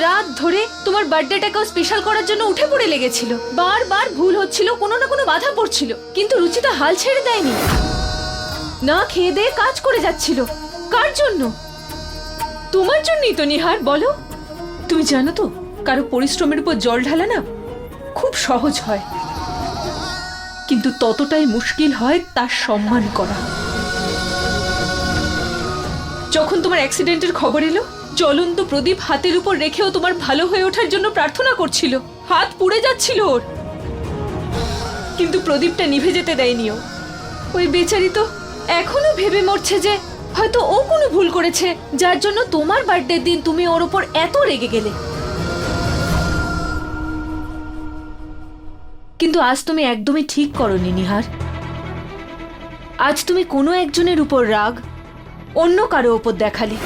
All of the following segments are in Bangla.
রাত ধরে তোমার বার্থডেটাকেও স্পেশাল করার জন্য উঠে পড়ে লেগেছিল। বারবার ভুল হচ্ছিল, কোনো না কোনো বাধা পড়ছিল, কিন্তু রুচিতা হাল ছেড়ে দেয়নি। না খেয়ে দিয়ে কাজ করে যাচ্ছিল। কার জন্য? তোমার জন্যই তো নিহার, বলো। তুমি জানো তো, কারো পরিশ্রমের উপর জল ঢালা না খুব সহজ হয়, কিন্তু ততটাই মুশকিল হয় তার সম্মান করা। যখন তোমার অ্যাক্সিডেন্টের খবর এলো, জ্বলন্ত প্রদীপ হাতের উপর রেখেও তোমার ভালো হয়ে ওঠার জন্য প্রার্থনা করছিল। হাত পুড়ে যাচ্ছিল ওর, কিন্তু প্রদীপটা নিভে যেতে দেয়নি ও। ওই বেচারি তো এখনো ভেবে মরছে যে হয়তো ও কোনো ভুল করেছে, যার জন্য তোমার বার্থডের দিন তুমি ওর উপর এত রেগে গেলে। কিন্তু আজ তুমি একদমই ঠিক করনি নিহার। আজ তুমি কোনো একজনের উপর রাগ অন্য কারো উপর দেখালে।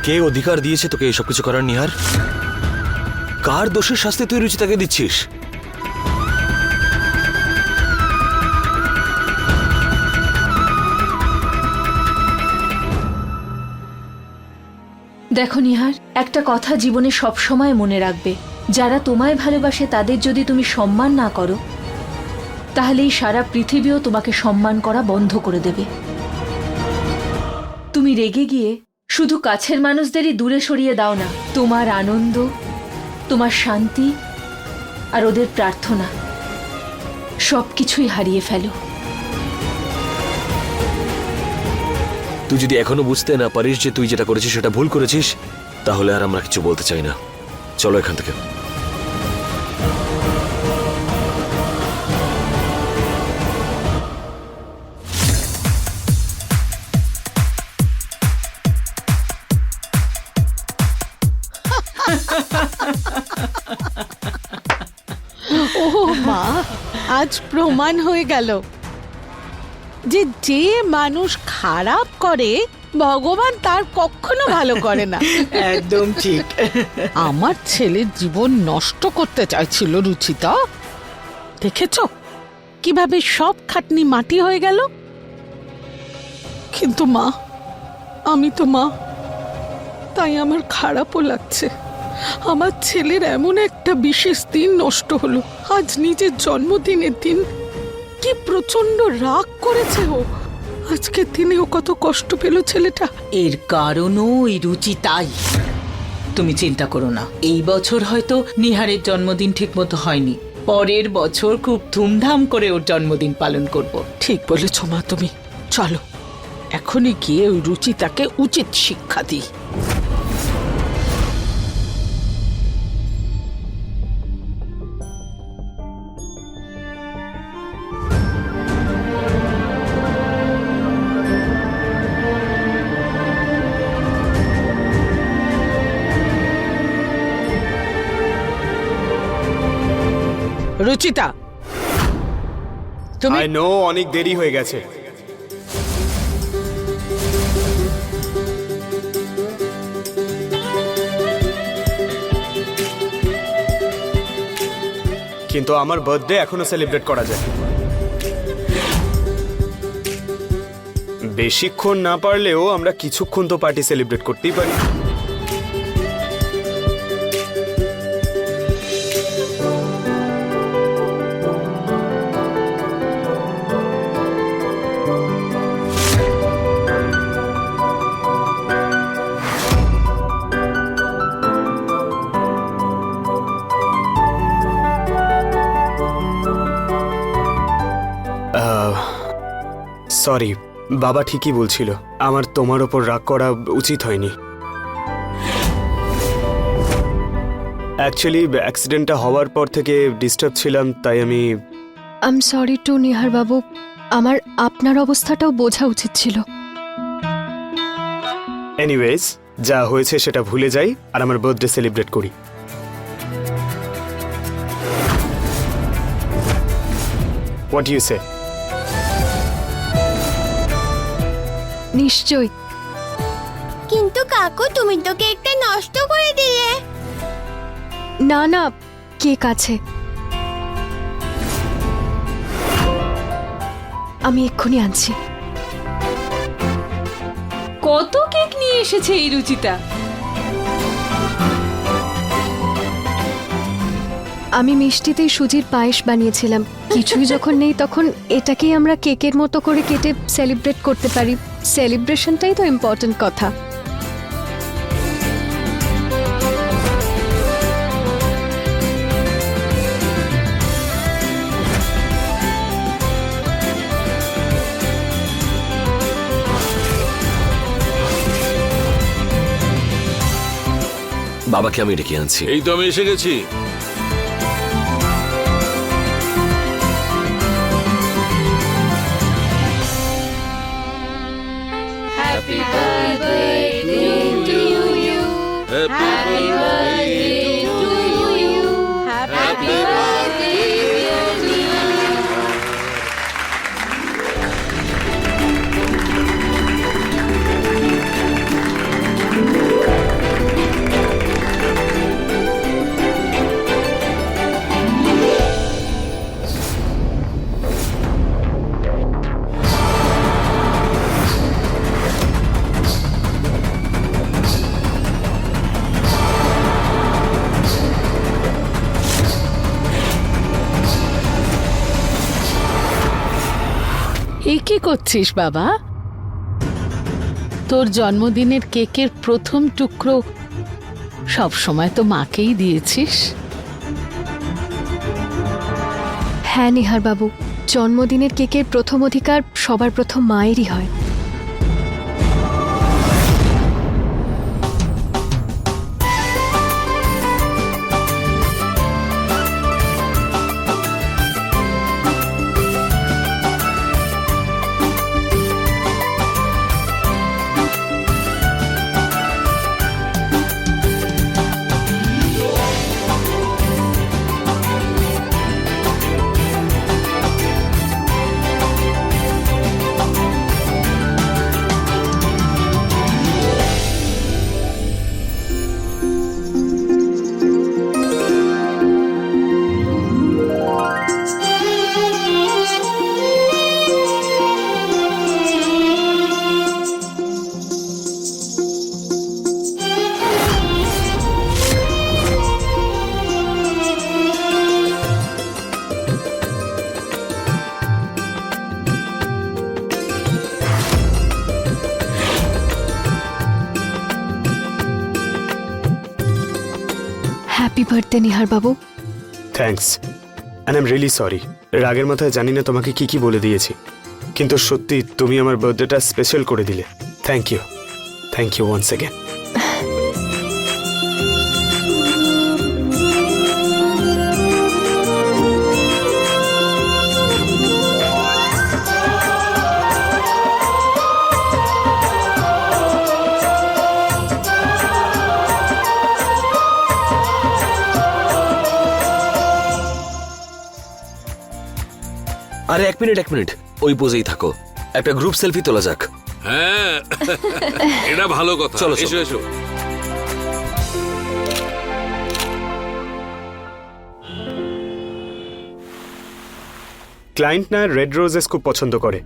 কে অধিকার দিয়েছে তোকে এসব কিছু করার নিহার? কার দোষের শাস্তি তুই রুচিতাকে দিচ্ছিস? দেখো নিহার, একটা কথা জীবনে সব সময় মনে রাখবে, যারা তোমায় ভালোবাসে তাদের যদি তুমি সম্মান না করো, তাহলে এই সারা পৃথিবীও তোমাকে সম্মান করা বন্ধ করে দেবে। তুমি রেগে গিয়ে শুধু কাছের মানুষদেরই দূরে সরিয়ে দাও না, তোমার আনন্দ, তোমার শান্তি আর ওদের প্রার্থনা সবকিছুই হারিয়ে ফেলো। তুই যদি এখনো বুঝতে না পারিস যে তুই যেটা করেছিস সেটা ভুল করেছিস, তাহলে আর আমরা কিছু বলতে চাই না। চলো এখান থেকে। ও মা, আজ প্রমাণ হয়ে গেল যে যে মানুষ খারাপ করে ভগবান তার কখনো ভালো করে না। একদম ঠিক। আমার ছেলের জীবন নষ্ট করতে চাইছিল রুচিতা, দেখেছ কিভাবে সব খাটনি মাটি হয়ে গেল। কিন্তু মা, আমি তো মা, তাই আমার খারাপও লাগছে। আমার ছেলের এমন একটা বিশেষ দিন নষ্ট হলো। আজ নিজের জন্মদিনের দিন কি প্রচন্ড রাগ করেছে ও। আজকের দিনে ও কত কষ্ট পেল ছেলেটা। এর কারণও ওই রুচি। তাই তুমি চিন্তা করো না, এই বছর হয়তো নিহারের জন্মদিন ঠিক মতো হয়নি, পরের বছর খুব ধুমধাম করে ওর জন্মদিন পালন করব। ঠিক বলেছ মা তুমি। চলো এখনই গিয়ে ওই রুচিতাকে উচিত শিক্ষা দিই। রুচিতা, তুমি আই নো অনেক দেরি হয়ে গেছে। কিন্তু আমার বার্থডে এখনো সেলিব্রেট করা যায়। বেশিক্ষণ না পারলেও আমরা কিছুক্ষণ তো পার্টি সেলিব্রেট করতেই পারি। সরি, বাবা ঠিকই বলছিল, আমার তোমার ওপর রাগ করা উচিত হয়নি। অ্যাকচুয়ালি অ্যাক্সিডেন্টটা হওয়ার পর থেকে ডিস্টার্ব ছিলাম, তাই আমি I am sorry to Nihar babu, আমার আপনার অবস্থাটাও বোঝা উচিত ছিল। এনিওয়েজ, যা হয়েছে সেটা ভুলে যাই আর আমার বার্থডে সেলিব্রেট করি। হোয়াট ইউ সে? নিশ্চয়ই। কিন্তু কাকু, তুমি তো কেকটা নষ্ট করে দিলে। না না, কেক আছে, আমি এক্ষুনি আনছি। কত কেক নিয়ে এসেছে এই রুচিতা। আমি মিষ্টিতেই সুজির পায়েস বানিয়েছিলাম। কিছুই যখন নেই তখন এটাকেই আমরা কেকের মতো করে কেটে সেলিব্রেট করতে পারি। সেলিব্রেশনটাই তো ইম্পর্ট্যান্ট কথা। বাবাকে আমি ডেকে আনছি। এই তো আমি এসে গেছি। Happy birthday to you. Happy birthday dear এ কি করছিস বাবা? তোর জন্মদিনের কেকের প্রথম টুকরো সব সময় তো মাকেই দিয়েছিস। হ্যাঁ নিহার বাবু, জন্মদিনের কেকের প্রথম অধিকার সবার প্রথম মায়েরই হয়। Happy birthday Nihar Babu. Thanks, and I am really sorry. রাগের মাথায় জানি না তোমাকে কি কি বলে দিয়েছি, কিন্তু সত্যি তুমি আমার বার্থডেটা স্পেশাল করে দিলে। Thank you once again. আরে এক মিনিট, ওই পোজেই থাকো, একটা গ্রুপ সেলফি তোলা যাক। হ্যাঁ, এটা ভালো কথা। চলো, এসো এসো। ক্লায়েন্ট না রেড রোজেস খুব পছন্দ করে,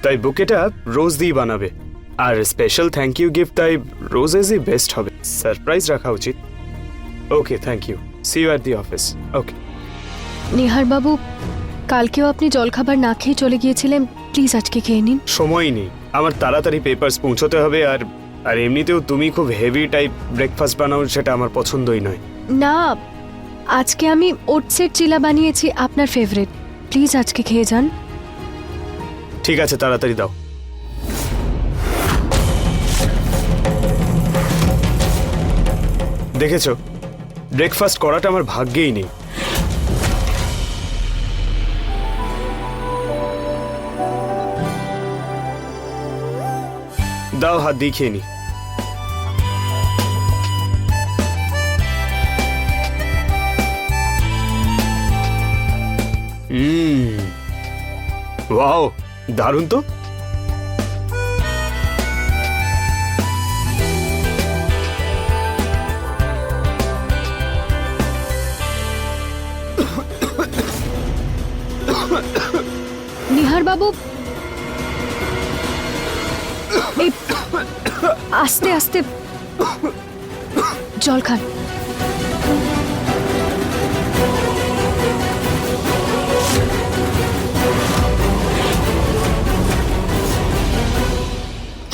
তাই বুকেটা রোজ দিয়ে বানাবে। আর স্পেশাল থ্যাংক ইউ গিফট তাই রোজেসই বেস্ট হবে। সারপ্রাইজ রাখা উচিত। Okay, thank you. See you at the office. Okay. Nihar বাবু, কালকেও আপনি জলখাবার না খেয়ে চলে গিয়েছিলেন, প্লিজ আজকে খেয়ে নিন। সময় নেই, আমার তাড়াতাড়ি পেপারস পৌঁছতে হবে। আর আর এমনিতেও তুমি খুব হেভি টাইপ ব্রেকফাস্ট বানাও, সেটা আমার পছন্দই নয়। না, আজকে আমি ওটসের চিলা বানিয়েছি, আপনার ফেভারিট। প্লিজ আজকে খেয়ে যান। ঠিক আছে, তাড়াতাড়ি দাও। দেখেছো, ব্রেকফাস্ট করাটা আমার ভাগ্যেই নেই। দাও, হাত দিয়ে খেয়ে নি। ওয়াও, দারুণ তো। নিহার বাবু, এই আস্তে আস্তে জল খান।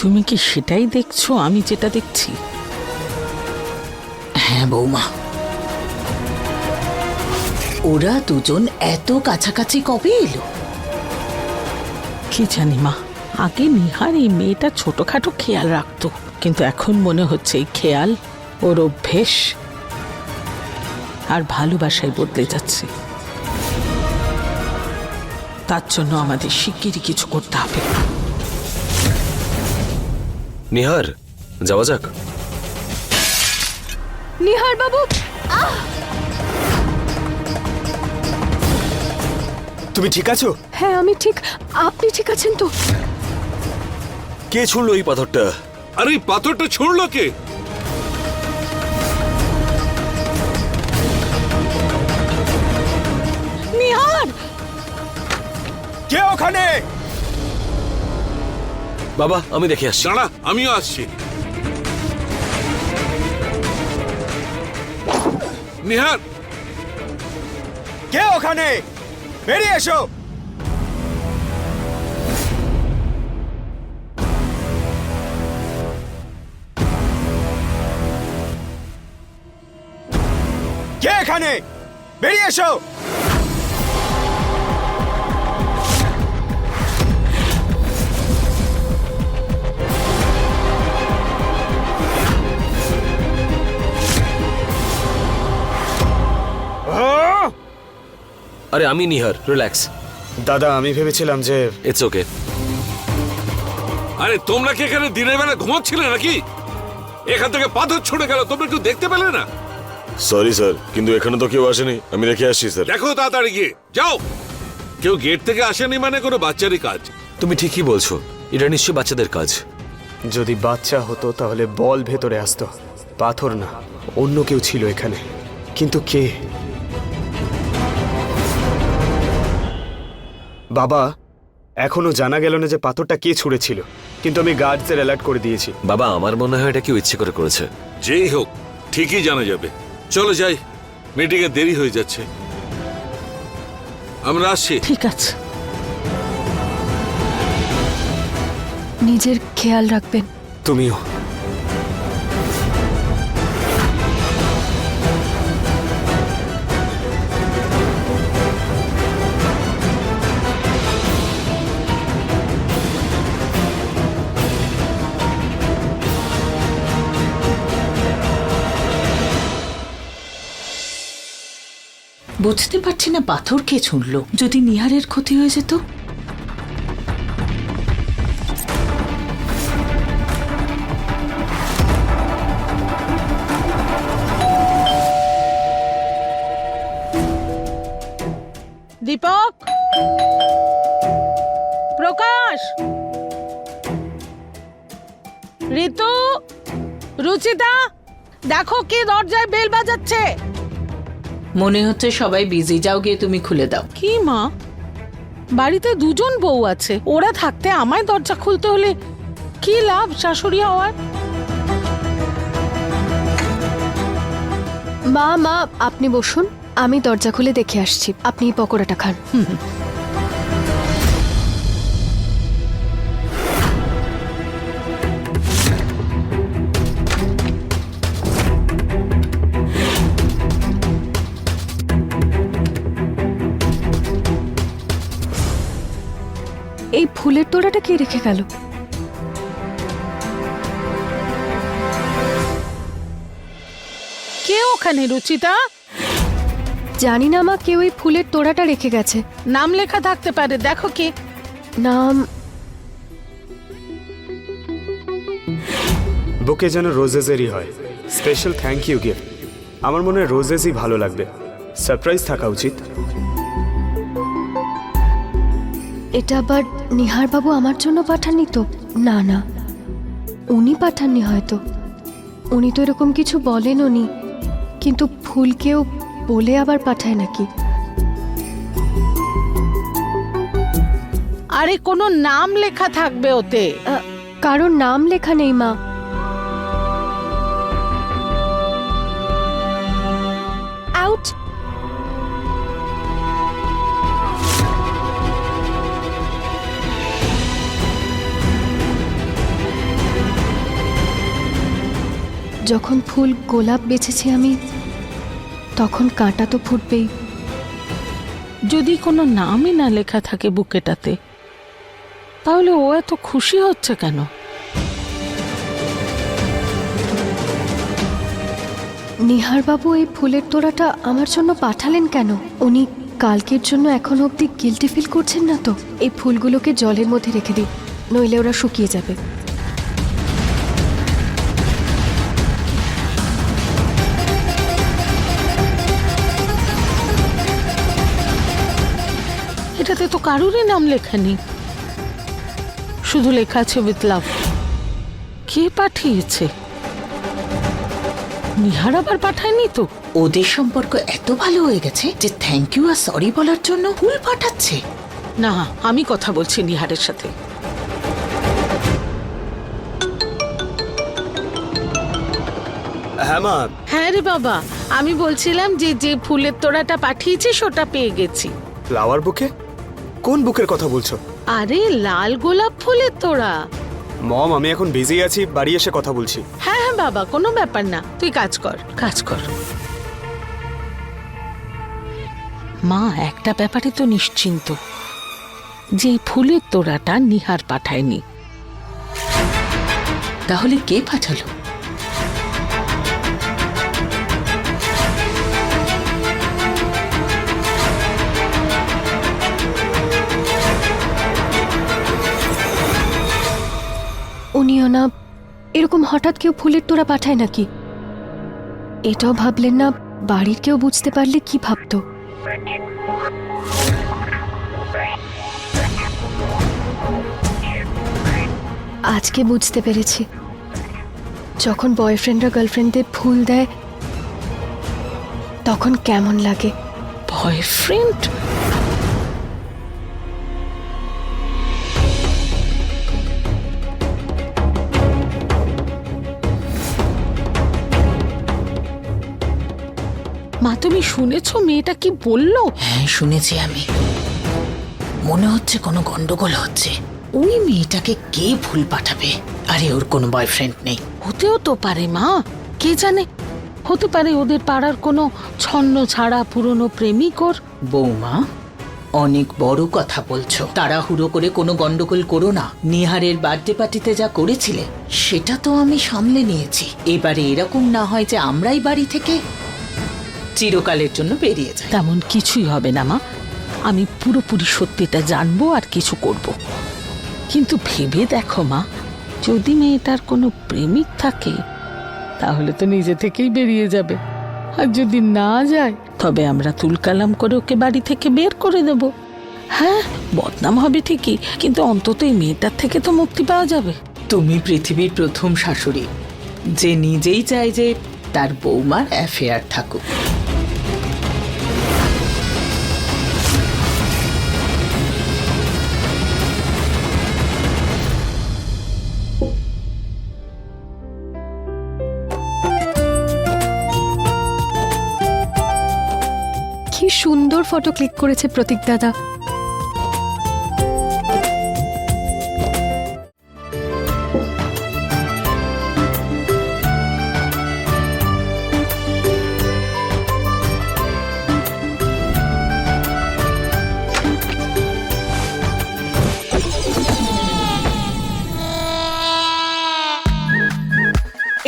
তুমি কি সেটাই দেখছো আমি যেটা দেখছি? হ্যাঁ বৌমা, ওরা দুজন এত কাছাকাছি কবে এলো? কি জানি মা, আগে নিহার এই মেয়েটা ছোটখাটো খেয়াল রাখতো, কিন্তু এখন মনে হচ্ছে এই খেয়াল ওর অভ্যেস আর ভালোবাসায় বদলে যাচ্ছে। তার জন্য আমাদের শিগগিরই কিছু করতে হবে। নিহার, যাওয়া যাক। নিহার বাবু, তুমি ঠিক আছো? হ্যাঁ আমি ঠিক। আপনি ঠিক আছেন তো? কে ছুড়লো এই পাথরটা? আরে এই পাথরটা ছুড়লো কে? নিহার, কে ওখানে? বাবা, আমি দেখে আসছি। দাঁড়া, আমিও আসছি। নিহার, কে ওখানে? বেরিয়ে এসো। কে এখানে? বেরিয়ে এসো। আরে আমি নিহার, রিল্যাক্স। দাদা, আমি ভেবেছিলাম যে ইটস ওকে। আরে তোমরা কি এখানে দিনের বেলা ঘুমাচ্ছিলে নাকি? এখান থেকে পাথর ছুড়ে গেল, তোমরা কেউ দেখতে পেলে না? সরি স্যার, কিন্তু এখানে তো কেউ আসেনি। আমি রেখে আসছি স্যার। দেখো তাড়াতাড়ি গিয়ে যাও। কেউ গেট থেকে আসেনি মানে কোনো বাচ্চারই কাজ। তুমি ঠিকই বলছো, এটা নিশ্চয়ই বাচ্চাদের কাজ। যদি বাচ্চা হতো তাহলে বল ভেতরে আসতো, পাথর না। অন্য কেউ ছিল এখানে, কিন্তু কে? বাবা, এখনো জানা গেল না যে পাথরটা কে ছুঁড়েছিল, কিন্তু আমি গার্ডসের অ্যালার্ট করে দিয়েছি। বাবা, আমার মনে হয় এটা কেউ ইচ্ছে করে করেছে। যেই হোক, ঠিকই জানা যাবে। চলো যাই, মিটিং এ দেরি হয়ে যাচ্ছে। আমরা আসছি। ঠিক আছে। নিজের খেয়াল রাখবেন। তুমিও। বুঝতে পারছি না পাথর কে ছুঁড়লো। যদি নিহারের ক্ষতি হয়ে যেত? দীপক, প্রকাশ, ঋতু, রুচিতা, দেখো কে দরজায় বেল বাজাচ্ছে। মনে হচ্ছে সবাই বিজি, যাও গিয়ে তুমি খুলে দাও। কি মা, বাড়িতে দুজন বউ আছে, ওরা থাকতে আমায় দরজা খুলতে হলে কি লাভ শাশুড়ি হওয়ার? মা মা, আপনি বসুন, আমি দরজা খুলে দেখে আসছি। আপনি এই পকোড়াটা খান। এই ফুলের তোড়াটা কে রেখে গেল? কে ওখানে রুচিতা? জানি না মা, কেউ এই ফুলের তোড়াটা রেখে গেছে। নাম লেখা থাকতে পারে, দেখো কে। নাম বুকে যেন রোজেসেরই হয়, স্পেশাল থ্যাংক ইউ গিফট। আমার মনে হয় রোজেসই ভালো লাগবে, সারপ্রাইজ থাকা উচিত। এটা আবার নিহার বাবু আমার জন্য পাঠাননি তো? না না, উনি পাঠাননি হয়তো। উনি তো এরকম কিছু বলেন উনি, কিন্তু ফুল কেউ বলে আবার পাঠায় নাকি? আরে কোনো নাম লেখা থাকবে ওতে। কারোর নাম লেখা নেই মা। আউট। যখন ফুল গোলাপ বেছেছি আমি, তখন কাঁটা তো ফুটবেই। যদি কোনো নামই না লেখা থাকে বুকেটাতে, তাহলে ও এত খুশি হচ্ছে কেন? নিহারবাবু এই ফুলের তোড়াটা আমার জন্য পাঠালেন কেন? উনি কালকের জন্য এখনো অবধি গিল্টি ফিল করছেন না তো? এই ফুলগুলোকে জলের মধ্যে রেখে দিই, নইলে ওরা শুকিয়ে যাবে। এটাতে তো কারুরই নাম লেখা নেই, শুধু লেখা আছে উইথ লাভ। কে পাঠিয়েছে? নিহার আবার পাঠায়নি তো? ওদের সম্পর্ক এত ভালো হয়ে গেছে যে থ্যাংক ইউ আর সরি বলার জন্য ফুল পাঠাচ্ছে। না, আমি কথা বলছি নিহারের সাথে। হ্যাঁ মা, হ্যাঁ রে বাবা, আমি বলছিলাম যে যে ফুলের তোড়াটা পাঠিয়েছিস ওটা পেয়ে গেছি। ফ্লাওয়ার বুকে? কোন বুকের কথা বলছো? আরে লাল গোলাপ ফুলের তোড়া। মম, আমি এখন বিজি আছি, বাড়ি এসে কথা বলছি। হ্যাঁ হ্যাঁ বাবা, কোনো ব্যাপার না, তুই কাজ কর, কাজ কর। মা একটা ব্যাপারে তো নিশ্চিন্ত, যে এই ফুলের তোড়াটা নিহার পাঠায়নি। তাহলে কে পাঠালো? উনিও না, এরকম হঠাৎ কেউ ফুলের তোড়া পাঠায় নাকি? এটাও ভাবলেন না বাড়ির কেউ বুঝতে পারলে কি ভাবতো? আজকে বুঝতে পেরেছি, যখন বয়ফ্রেন্ডরা গার্লফ্রেন্ডদের ফুল দেয় তখন কেমন লাগে। বয়ফ্রেন্ড? মা, তুমি শুনেছো মেয়েটা কি বললো? হ্যাঁ শুনেছি আমি। মনে হচ্ছে কোনো গন্ডগোল হচ্ছে। ওই মেয়েটাকে কে ফুল পাঠাবে? আরে ওর কোনো বয়ফ্রেন্ড নেই। হতেও তো পারে মা, কে জানে, হতে পারে ওদের পাড়ার কোনো ছন্ন ছাড়া পুরনো প্রেমিক ওর। বৌমা, অনেক বড় কথা বলছো। তাড়াহুড়ো করে কোনো গন্ডগোল করো না। নিহারের বার্থডে পার্টিতে যা করেছিলে সেটা তো আমি সামলে নিয়েছি। এবারে এরকম না হয় যে আমরাই বাড়ি থেকে চিরকালের জন্য বেরিয়ে যাই। তেমন কিছুই হবে না মা, আমি পুরোপুরি সত্যিটা জানবো আর কিছু করব। কিন্তু ভেবে দেখো মা, যদি মেয়েটার কোনো প্রেমিক থাকে তাহলে তো নিজে থেকেই বেরিয়ে যাবে, আর যদি না যায় তবে আমরা তুলকালাম করে ওকে বাড়ি থেকে বের করে দেব। হ্যাঁ, বদনাম হবে ঠিকই, কিন্তু অন্তত এই মেয়েটার থেকে তো মুক্তি পাওয়া যাবে। তুমি পৃথিবীর প্রথম শাশুড়ি যে নিজেই চায় যে তার বৌমার অ্যাফেয়ার থাকুক। কি সুন্দর ফটো ক্লিক করেছে প্রতীক দাদা।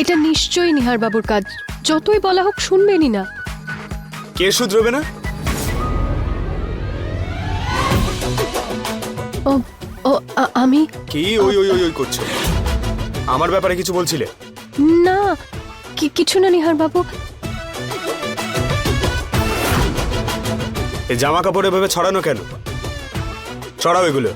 এটা নিশ্চয়ই নিহার বাবুর কাজ, যতই বলা হোক শুনবেনই না। কে শুধরবে না? ও ও আমি কি ওই ওই ওই ওই করছো? আমার ব্যাপারে কিছু বলছিলে? না, কিছু না নিহার বাবু। এই জামা কাপড় এভাবে ছড়ানো কেন? ছড়াও এগুলো।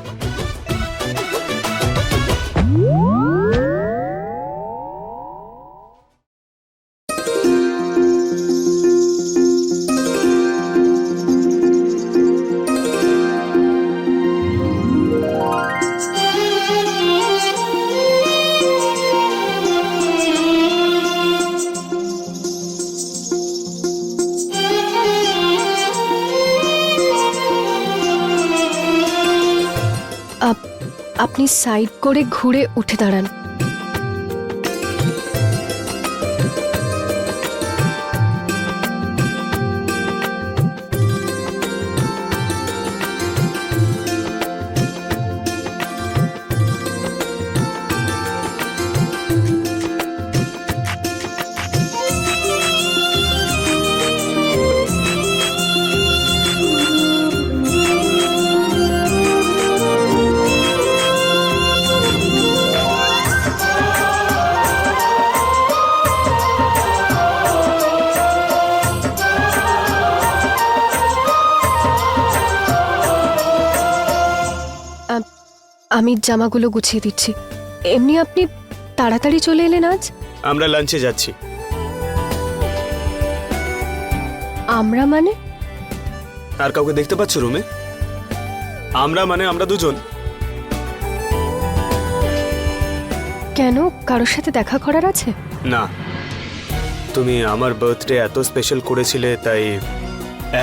আপনি সাইড করে ঘুরে উঠে দাঁড়ান। আমি জামাগুলো গুছিয়ে দিচ্ছি। এমনি আপনি তাড়াতাড়ি চলে এলেন আজ? আমরা লাঞ্চে যাচ্ছি। আমরা মানে? আর কাউকে দেখতে পাচ্ছ রুমে? আমরা মানে আমরা দুজন। কেন, কারোর সাথে দেখা করার আছে? না, তুমি আমার বার্থডে এত স্পেশাল করেছিলে, তাই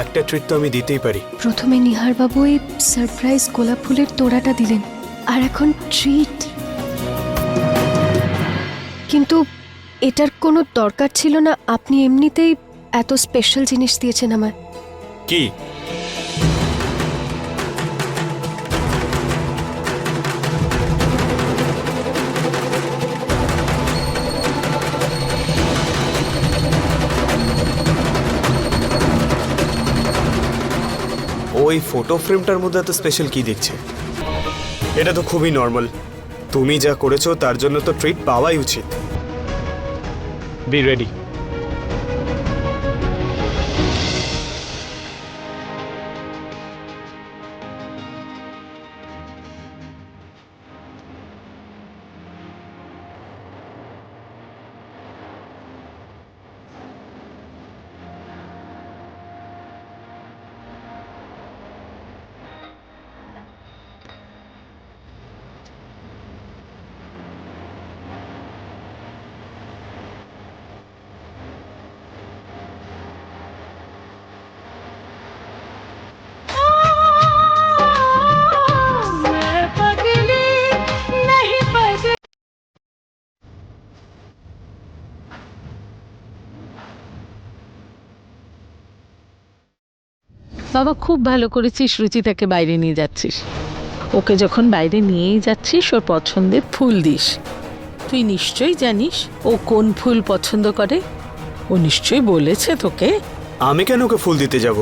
একটা ট্রিট তো আমি দিতেই পারি। প্রথমে নিহার বাবু এই সারপ্রাইজ গোলাপ ফুলের তোড়াটা দিলেন, আর এখন ট্রিট। কিন্তু এটার কোনো দরকার ছিল না। আপনি এমনিতেই এত স্পেশাল জিনিস দিয়েছেন আমায়। কি? ওই ফটো ফ্রেমটার মধ্যে এত স্পেশাল কি দেখছে? এটা তো খুবই নর্মাল। তুমি যা করেছো তার জন্য তো ট্রিট পাওয়াই উচিত। Be ready. বাবা, খুব ভালো করেছিস রুচিতাকে বাইরে নিয়ে যাচ্ছিস। ওকে যখন বাইরে নিয়েই যাচ্ছিস ওর পছন্দের ফুল দিস। তুই নিশ্চয়ই জানিস ও কোন ফুল পছন্দ করে। ও নিশ্চয়ই বলেছে তোকে। আমি কেন ওকে ফুল দিতে যাব?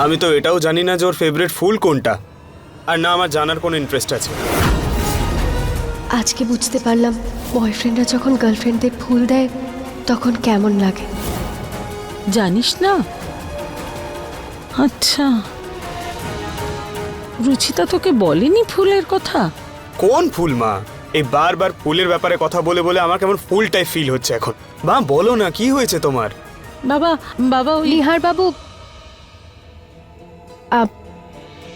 আমি তো এটাও জানি না যে ওর ফেভারিট ফুল কোনটা, আর না আমার জানার কোনো ইন্টারেস্ট আছে। আজকে বুঝতে পারলাম বয়ফ্রেন্ডরা যখন গার্লফ্রেন্ডদের ফুল দেয় তখন কেমন লাগে। জানিস না? আচ্ছা, রুচিতা তোকে বলেনি ফুলের কথা? কোন ফুল মা? এই বারবার ফুলের ব্যাপারে কথা বলে বলে আমার কেমন ফুল টাইপ ফিল হচ্ছে এখন। মা বলো না, কি হয়েছে তোমার? বাবা বাবা ওই নিহার বাবু,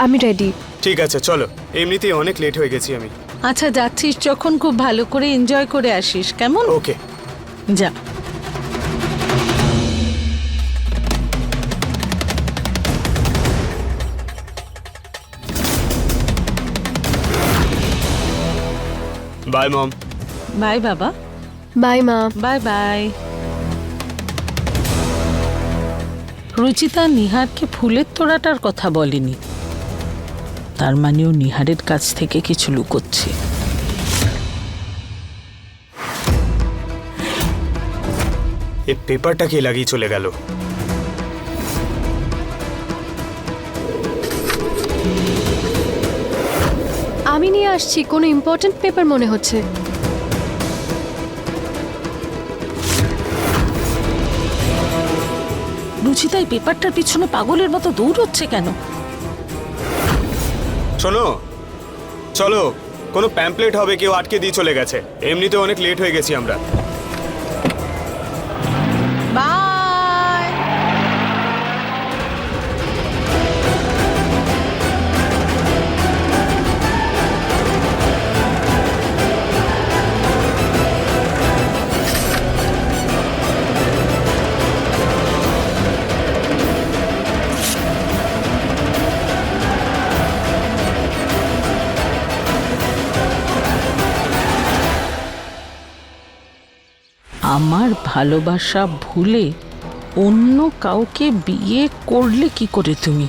আমি রেডি। ঠিক আছে চলো, এমনিতেই অনেক লেট হয়ে গেছি আমি। আচ্ছা, যাচ্ছিস যখন খুব ভালো করে এনজয় করে আসিস, কেমন? ওকে যা। Bye mom. বাই বাবা। বাই মা। Bye bye. রুচিতা নিহারকে ফুলের তোড়াটার কথা বলেনি, তার মানে ও নিহারের কাছ থেকে কিছু লুকোচ্ছে। এই পেপারটা কে লাগিয়ে চলে গেল? আমি নিয়ে আসছি, কোনো ইম্পর্টেন্ট পেপার মনে হচ্ছে। রুচিতা এই পেপারটার পিছনে পাগলের মতো দৌড়চ্ছে কেন? শোনো, চলো, কোনো প্যাম্পলেট হবে, কেউ আটকে দিয়ে চলে গেছে। এমনিতে অনেক লেট হয়ে গেছি আমরা। বাই। আমার ভালোবাসা ভুলে অন্য কাউকে বিয়ে করলে কি করে তুমি?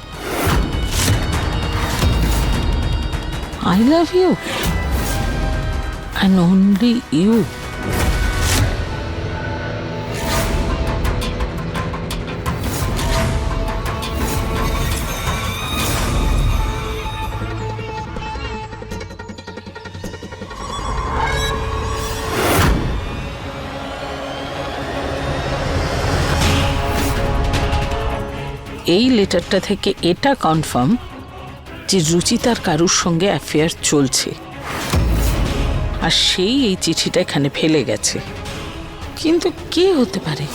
I love you and only you. এই লেটারটা থেকে এটা কনফার্ম যে রুচিতার কারুর সঙ্গে অ্যাফেয়ার চলছে। আর সেই এই চিঠিটা এখানে ফেলে গেছে। কিন্তু কে হতে পারে?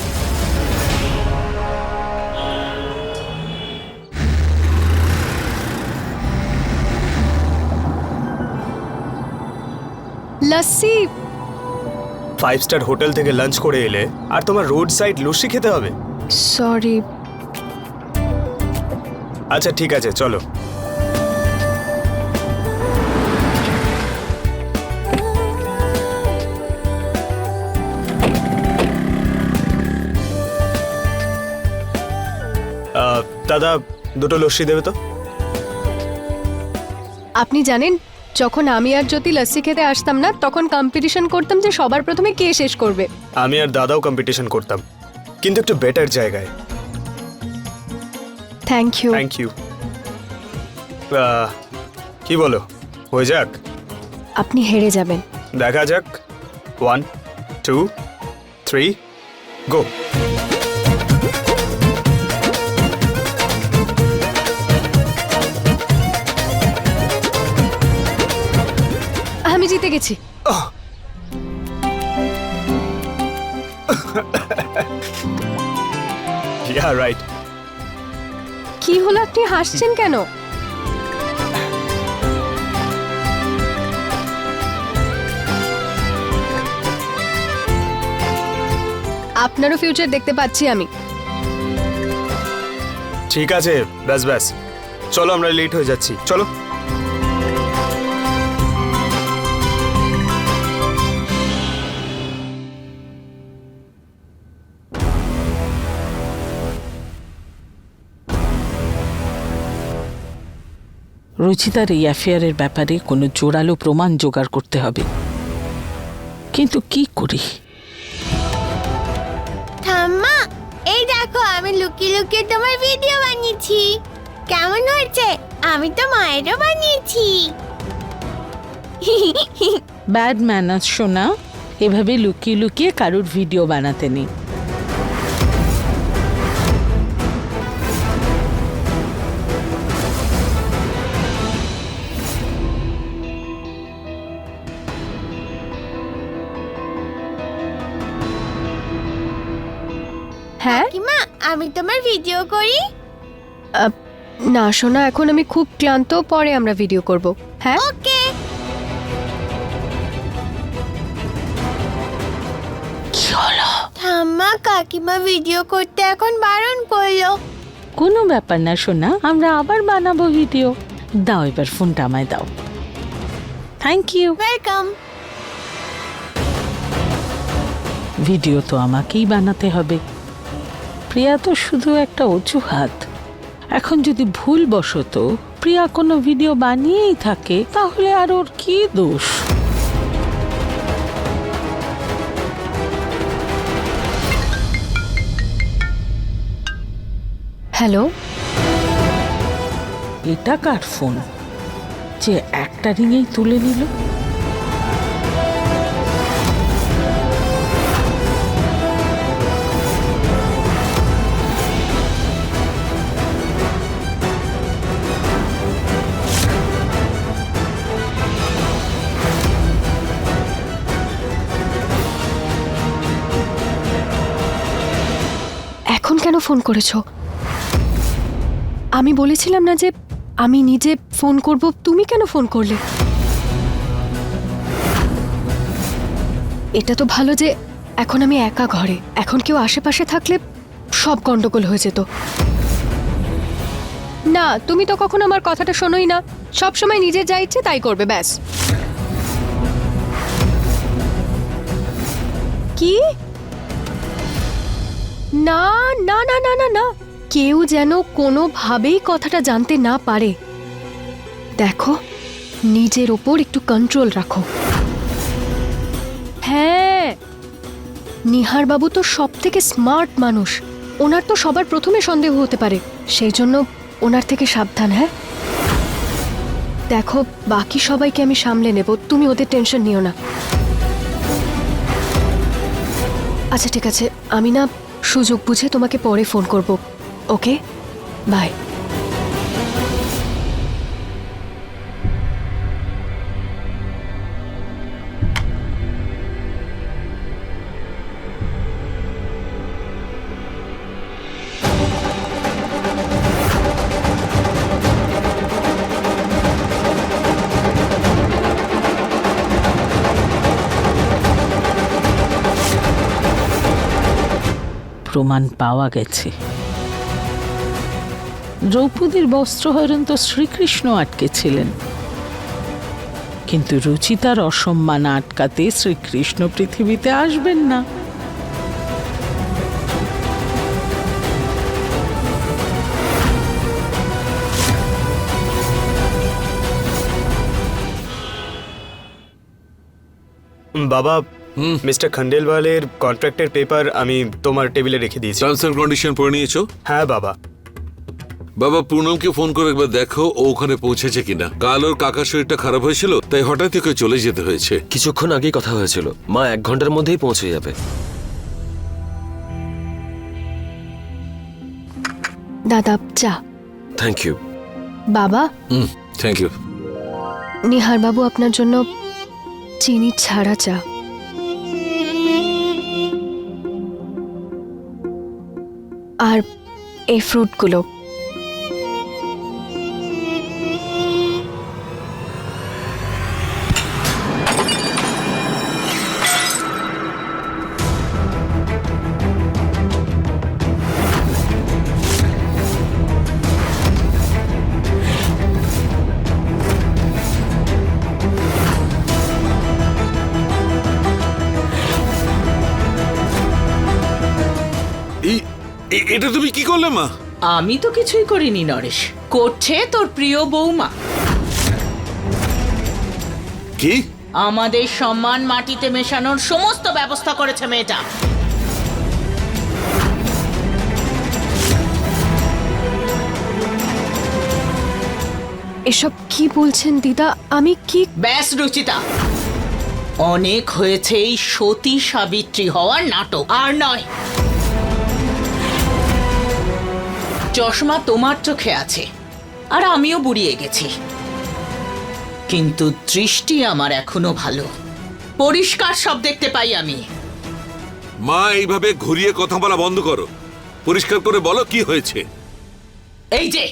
লস্যি। 5 স্টার হোটেল থেকে লাঞ্চ করে এলে আর তোমার রোড সাইড লস্যি খেতে হবে? সরি। আচ্ছা ঠিক আছে, চলো। দাদা, দুটো লস্যি দেবে তো? আপনি জানেন, যখন আমি আর জ্যোতি লস্যি খেতে আসতাম না, তখন কম্পিটিশন করতাম যে সবার প্রথমে কে শেষ করবে। আমি আর দাদাও কম্পিটিশন করতাম, কিন্তু একটু বেটার জায়গায়। Thank you. Thank you. কি বলো, হয়ে যাক? আপনি হেরে যাবেন। দেখা যাক। 1 2 3 গো। আমি জিতে গেছি। Yeah, right. কি হলো, আপনি হাসছেন কেন? আপনারও ফিউচার দেখতে পাচ্ছি আমি। ঠিক আছে, ব্যাস ব্যাস, চলো, আমরা লেট হয়ে যাচ্ছি, চলো। রুচিতার এই অ্যাফেয়ারের ব্যাপারে কোনো জোরালো প্রমাণ জোগাড় করতে হবে, কিন্তু কি করি? ঠাম্মা, এই দেখো, আমি লুকিয়ে লুকিয়ে তোমার ভিডিও বানিয়েছি। কেমন হয়েছে? আমি তো মায়েরও বানিয়েছি। ব্যাড ম্যানার্স শোনা, এভাবে লুকিয়ে লুকিয়ে কারুর ভিডিও বানাতে নেই। হ্যাঁ, কাকিমা, আমি তোমার ভিডিও করি? না শোনা, এখন আমি খুব ক্লান্ত, পরে আমরা ভিডিও করব। হ্যাঁ, ওকে। কি হলো? ঠাম্মা, কাকিমা ভিডিও করতে এখন বারণ করলো। কোনো ব্যাপার না শোনা, আমরা আবার বানাবো ভিডিও। দাও এবার ফোনটা আমায় দাও। Thank you. ওয়েলকাম। ভিডিও তো আমাকেই বানাতে হবে। প্রিয়া তো শুধু একটা অজুহাত। এখন যদি ভুলবশত প্রিয়া কোনো ভিডিও বানিয়েই থাকে, তাহলে আর ওর কি দোষ? হ্যালো। এটা কার ফোন যে একটা রিংয়েই তুলে নিল? এখন কেন ফোন করেছো? আমি বলেছিলাম না যে আমি নিজে ফোন করব, তুমি কেন ফোন করলে? এটা তো ভালো যে এখন আমি একা ঘরে, এখন কেউ আশেপাশে থাকলে সব গন্ডগোল হয়ে যেত। না, তুমি তো কখনো আমার কথাটা শোনোই না, সব সময় নিজের যা ইচ্ছে তাই করবে, ব্যাস। কি? না না না না না না, কেউ যেন কোনোভাবেই কথাটা জানতে না পারে। দেখো, নিজের ওপর একটু কন্ট্রোল রাখো। হ্যাঁ, নিহার বাবু তো সব থেকে স্মার্ট মানুষ, ওনার তো সবার প্রথমে সন্দেহ হতে পারে, সেই জন্য ওনার থেকে সাবধান। হ্যাঁ, দেখো, বাকি সবাইকে আমি সামলে নেব, তুমি ওদের টেনশন নিও না। আচ্ছা ঠিক আছে, আমি না সুযোগ বুঝে তোমাকে পরে ফোন করব। ওকে, বাই। প্রমাণ পাওয়া গেছে। দ্রৌপদীর বস্ত্রহরণ তো শ্রীকৃষ্ণ আটকেছিলেন, কিন্তু রুচিতার অসম্মান আটকাতে শ্রীকৃষ্ণ পৃথিবীতে আসবেন না। বাবা, মিস্টার খন্ডেলওয়ালের কন্ট্রাক্টের পেপার আমি তোমার টেবিলে রেখে দিয়েছি। টার্মস এন্ড কন্ডিশন পড়ে নিয়েছো? হ্যাঁ বাবা। বাবা, পুনমকে ফোন করে একবার দেখো ও ওখানে পৌঁছেছে কিনা। কাল ওর কাকার শরীরটা খারাপ হয়েছিল, তাই হঠাৎ ওকে চলে যেতে হয়েছে। কিছুক্ষণ আগেই কথা হয়েছিল, মা 1 ঘন্টার মধ্যেই পৌঁছে যাবে। দাদা চা। Thank you. বাবা, থ্যাংক ইউ। নিহার বাবু আপনার জন্য চিনি ছাড়া চা। আর এই ফ্রুটগুলো। এটা তুমি কি করলে মা? আমি তো কিছুই করিনি নরেশ, করছে তোর প্রিয় বৌমা। কি? আমাদের সম্মান মাটিতে মেশানোর সমস্ত ব্যবস্থা করেছে মেয়েটা। এসব কি বলছেন দিদা? আমি কি? ব্যাস রুচিতা, অনেক হয়েছে এই সতী সাবিত্রী হওয়ার নাটক, আর নয়। চশমা তোমার চোখে আছে, আর আমিও বুড়িয়ে গেছি, কিন্তু দৃষ্টি আমার এখনো ভালো, পরিষ্কার সব দেখতে পাই আমি। মা, এইভাবে ঘুরিয়ে কথা বলা বন্ধ করো। পরিষ্কার করে বলো কি হয়েছে। এই যে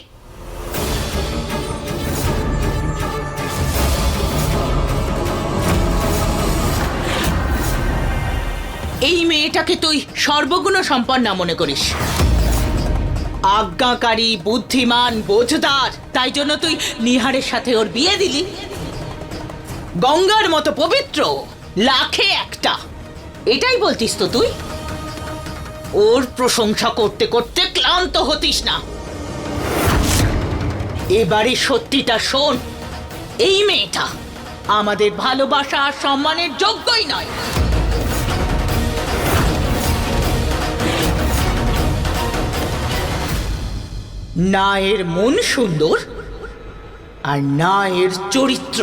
এই মেয়েটাকে তুই সর্বগুণ সম্পন্ন মনে করিস, আজ্ঞাকারী, বুদ্ধিমান, বোঝদার, তাই জন্য তুই নিহারের সাথে ওর বিয়ে দিলি। গঙ্গার মতো পবিত্র, লাখে একটা, এটাই বলতিস তো তুই? ওর প্রশংসা করতে করতে ক্লান্ত হতিস না। এবারে সত্যিটা শোন, এই মেয়েটা আমাদের ভালোবাসা আর সম্মানের যোগ্যই নয়। না এর মন সুন্দর, আর না এর চরিত্র।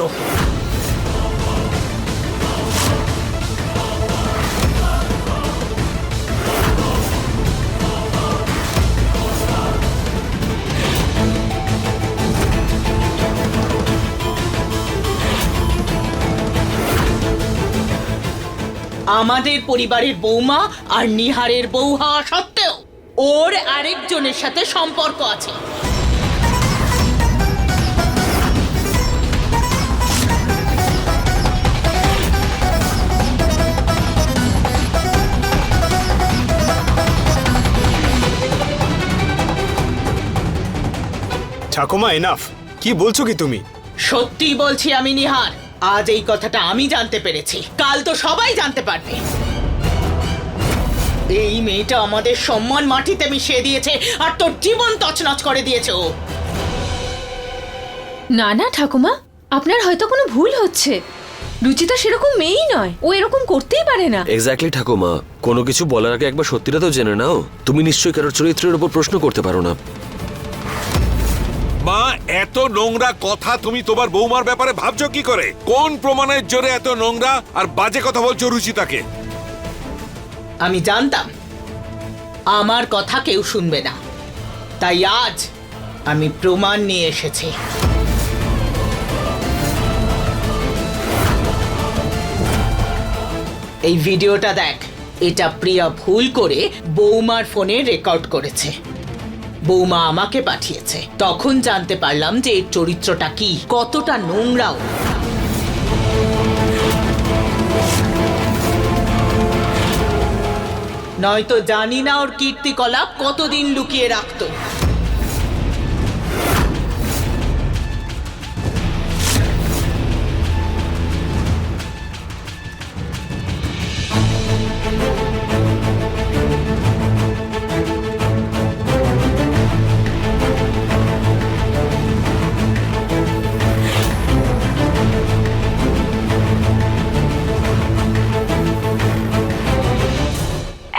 আমাদের পরিবারের বৌমা আর নিহারের বউ হওয়া সত্ত্বেও ওর আরেকজনের সাথে সম্পর্ক আছে। ঠাকুমা, এনাফ। কি বলছো কি তুমি? সত্যি বলছি আমি নিহার, আজ এই কথাটা আমি জানতে পেরেছি, কাল তো সবাই জানতে পারবে। এই মেয়েটা আমাদের সম্মান মাটিতে মিশিয়ে দিয়েছে, আর তোর জীবন তছনছ করে দিয়েছে ও। না না ঠাকুমা, আপনার হয়তো কোনো ভুল হচ্ছে। রুচিতা সেরকম মেয়েই নয়, ও এরকম করতেই পারে না। এক্স্যাক্টলি ঠাকুমা, কোনো কিছু বলার আগে একবার সত্যিটা তো জেনে নাও। তুমি নিশ্চয়ই কারোর চরিত্রের উপর প্রশ্ন করতে পারো না। মা, এত নোংরা কথা তুমি তোমার বৌমার ব্যাপারে ভাবছো কি করে? কোন প্রমাণের জোরে এত নোংরা আর বাজে কথা বলছো রুচিতাকে? আমি জানতাম আমার কথা কেউ শুনবে না, তাই আজ আমি প্রমাণ নিয়ে এসেছি। এই ভিডিওটা দেখ, এটা প্রিয়া ভুল করে বৌমার ফোনে রেকর্ড করেছে। বৌমা আমাকে পাঠিয়েছে, তখন জানতে পারলাম যে এর চরিত্রটা কি, কতটা নোংরাও। নয়তো জানি না ওর কীর্তিকলাপ কতদিন লুকিয়ে রাখতো।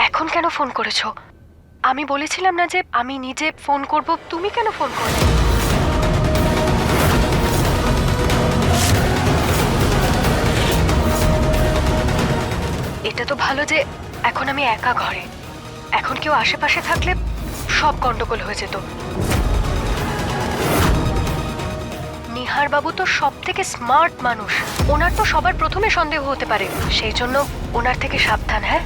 এখন কেন ফোন করেছো? আমি বলেছিলাম না যে আমি নিজে ফোন করব, তুমি কেন ফোন করলে? এটা তো ভালো যে এখন আমি একা ঘরে। এখন কেউ আশেপাশে থাকলে সব গন্ডগোল হয়ে যেত। নিহার বাবু তো সব থেকে স্মার্ট মানুষ, ওনার তো সবার প্রথমে সন্দেহ হতে পারে, সেই জন্য ওনার থেকে সাবধান। হ্যাঁ,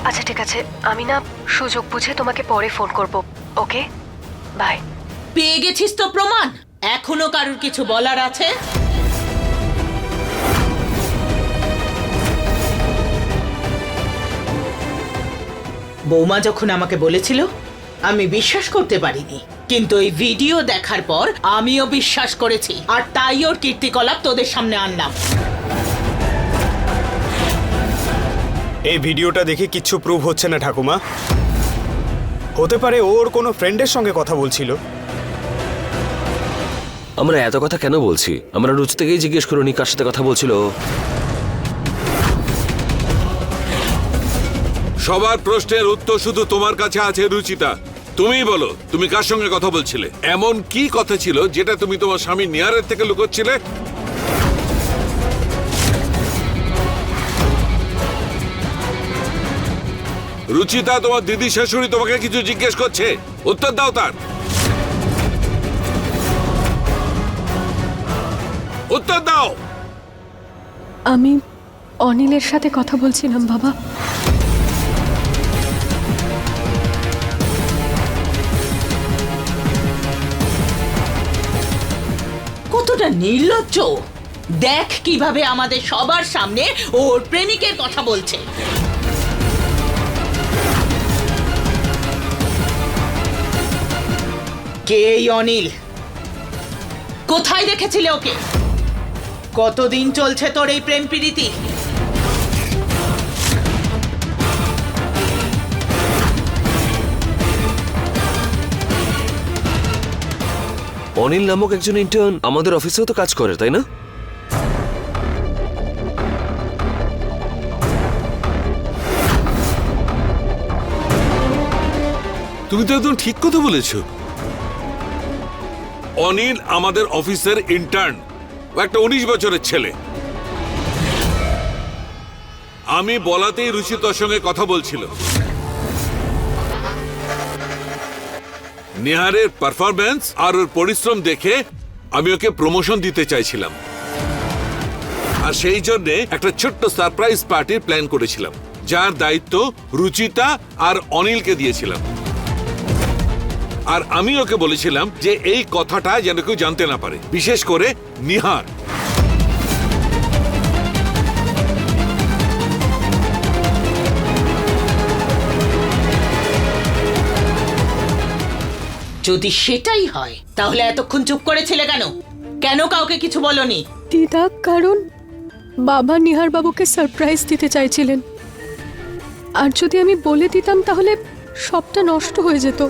আচ্ছা ঠিক আছে, আমি না সুযোগ বুঝে তোমাকে পরে ফোন করব। ওকে, বাই। পেয়ে গেছিস তো প্রমাণ? এখনো কারুর কিছু বলার আছে? বৌমা যখন আমাকে বলেছিল আমি বিশ্বাস করতে পারিনি, কিন্তু এই ভিডিও দেখার পর আমিও বিশ্বাস করেছি, আর তাই ওর কীর্তিকলাপ তোদের সামনে আনলাম। এই ভিডিওটা দেখে কিচ্ছু প্রুভ হচ্ছে না ঠাকুমা। হতে পারে ওর কোনো ফ্রেন্ডের সঙ্গে কথা বলছিল। আমরা এত কথা কেন বলছি? আমরা রুচিতাকেই জিজ্ঞেস করিনি কার সাথে কথা বলছিল। সবার প্রশ্নের উত্তর শুধু তোমার কাছে আছে রুচিতা। তুমিই বলো, তুমি কার সঙ্গে কথা বলছিলে? এমন কি কথা ছিল যেটা তুমি তোমার স্বামী নিহারের থেকে লুকোচ্ছিলে? রুচিতা, তোমার দিদি শাশুড়ি তোমাকে কিছু জিজ্ঞেস করছে, উত্তর দাও তার। উত্তর দাও। আমি অনিলের সাথে কথা বলছিলাম বাবা। কতটা নির্লজ্জ! দেখ কিভাবে আমাদের সবার সামনে ওর প্রেমিকের কথা বলছে। কে এই অনিল? কোথায় দেখেছিলে ওকে? কতদিন চলছে তোর এই প্রেম প্রীতি? অনিল নামক একজন ইন্টার্ন আমাদের অফিসেও তো কাজ করে, তাই না? তুমি তো একদম ঠিক কথা বলেছো। অনিল আমাদের অফিসের ইন্টার্ন, ও একটা 19 বছরের ছেলে। আমি বলাতেই রুচিতার সঙ্গে কথা বলছিল। নিহারের পারফরম্যান্স আর ওর পরিশ্রম দেখে আমি ওকে প্রমোশন দিতে চাইছিলাম, আর সেই জন্য একটা ছোট্ট সারপ্রাইজ পার্টির প্ল্যান করেছিলাম, যার দায়িত্ব রুচিতা আর অনিলকে দিয়েছিলাম। আর আমি ওকে বলেছিলাম যে এই কথাটা যেন কেউ জানতে না পারে, বিশেষ করে নিহার। যদি সেটাই হয় তাহলে এতক্ষণ চুপ করেছিলে কেন? কেন কাউকে কিছু বলনি? দিদা, কারণ বাবা নিহার বাবুকে সারপ্রাইজ দিতে চাইছিলেন, আর যদি আমি বলে দিতাম তাহলে সবটা নষ্ট হয়ে যেত।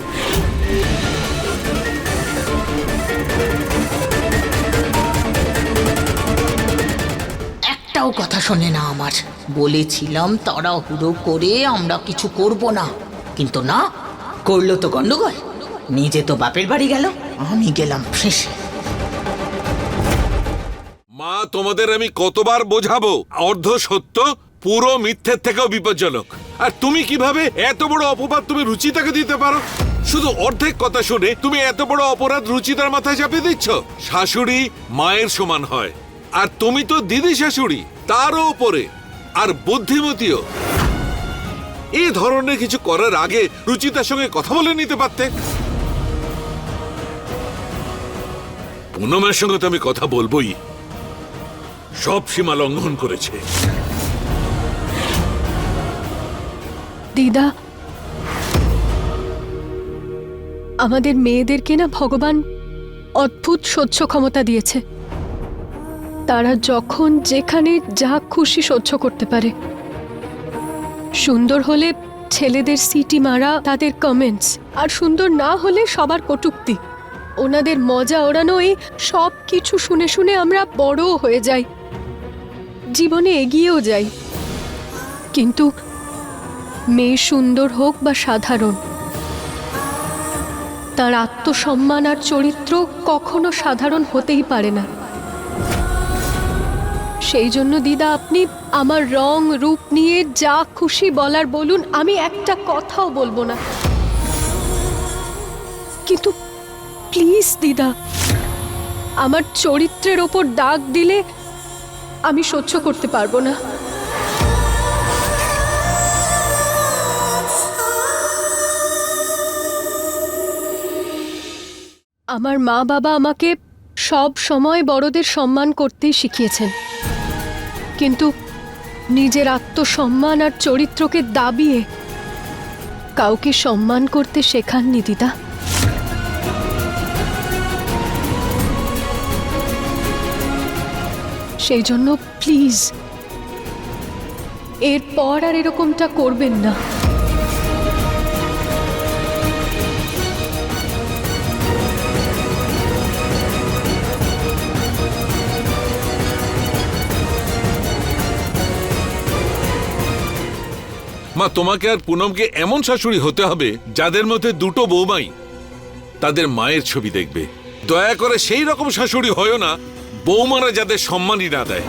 একটাও কথা শোনে না আমার। বলেছিলাম তাড়াহুড়ো করে আমরা কিছু করব না, কিন্তু না, করলো তো গন্ডগোল। নিজে তো বাপের বাড়ি গেল, আমি গেলাম শেষে। মা, তোমাদের আমি কতবার বোঝাবো, অর্ধ সত্য পুরো মিথ্যের থেকেও বিপজ্জনক। আর তুমি কিভাবে এত বড় অপবাদ তুমি রুচিতাকে দিতে পারো? শুধু অর্ধেক কথা শুনে তুমি এত বড় অপরাধ রুচিতার মাথায় চাপিয়ে দিচ্ছ। শাশুড়ি মায়ের সমান হয়, আর তুমি তো দিদি শাশুড়ি তারও উপরে, আর বুদ্ধিমতীও। এই ধরনের কিছু করার আগে রুচিতার সঙ্গে কথা বলে নিতে পারতে। পুনমের সঙ্গে তো আমি কথা বলবোই। সব সীমা লঙ্ঘন করেছে। দিদা, আমাদের মেয়েদেরকে না ভগবান অদ্ভুত সহ্য ক্ষমতা দিয়েছে। তারা যখন যেখানে যা খুশি সহ্য করতে পারে। সুন্দর হলে ছেলেদের সিটি মারা, তাদের কমেন্টস, আর সুন্দর না হলে সবার কটূক্তি। ওনাদের মজা ওড়ানো, এই সব কিছু শুনে শুনে আমরা বড়ও হয়ে যাই, জীবনে এগিয়েও যাই। কিন্তু মেয়ে সুন্দর হোক বা সাধারণ, তার আত্মসম্মান আর চরিত্র কখনো সাধারণ হতেই পারে না। সেই জন্য দিদা, আপনি আমার রং রূপ নিয়ে যা খুশি বলার বলুন, আমি একটা কথাও বলবো না। কিন্তু প্লিজ দিদা, আমার চরিত্রের ওপর দাগ দিলে আমি সহ্য করতে পারবো না। আমার মা বাবা আমাকে সব সময় বড়দের সম্মান করতেই শিখিয়েছেন, কিন্তু নিজের আত্মসম্মান আর চরিত্রকে দাবিয়ে কাউকে সম্মান করতে শেখাননি দিদা। সেই জন্য প্লিজ এরপর আর এরকমটা করবেন না। মা, তোমাকে আর পুনমকে এমন শাশুড়ি হতে হবে যাদের মধ্যে দুটো বৌমাই তাদের মায়ের ছবি দেখবে। দয়া করে সেই রকম শাশুড়ি হয়ও না বৌমারা যাদের সম্মানই না দেয়।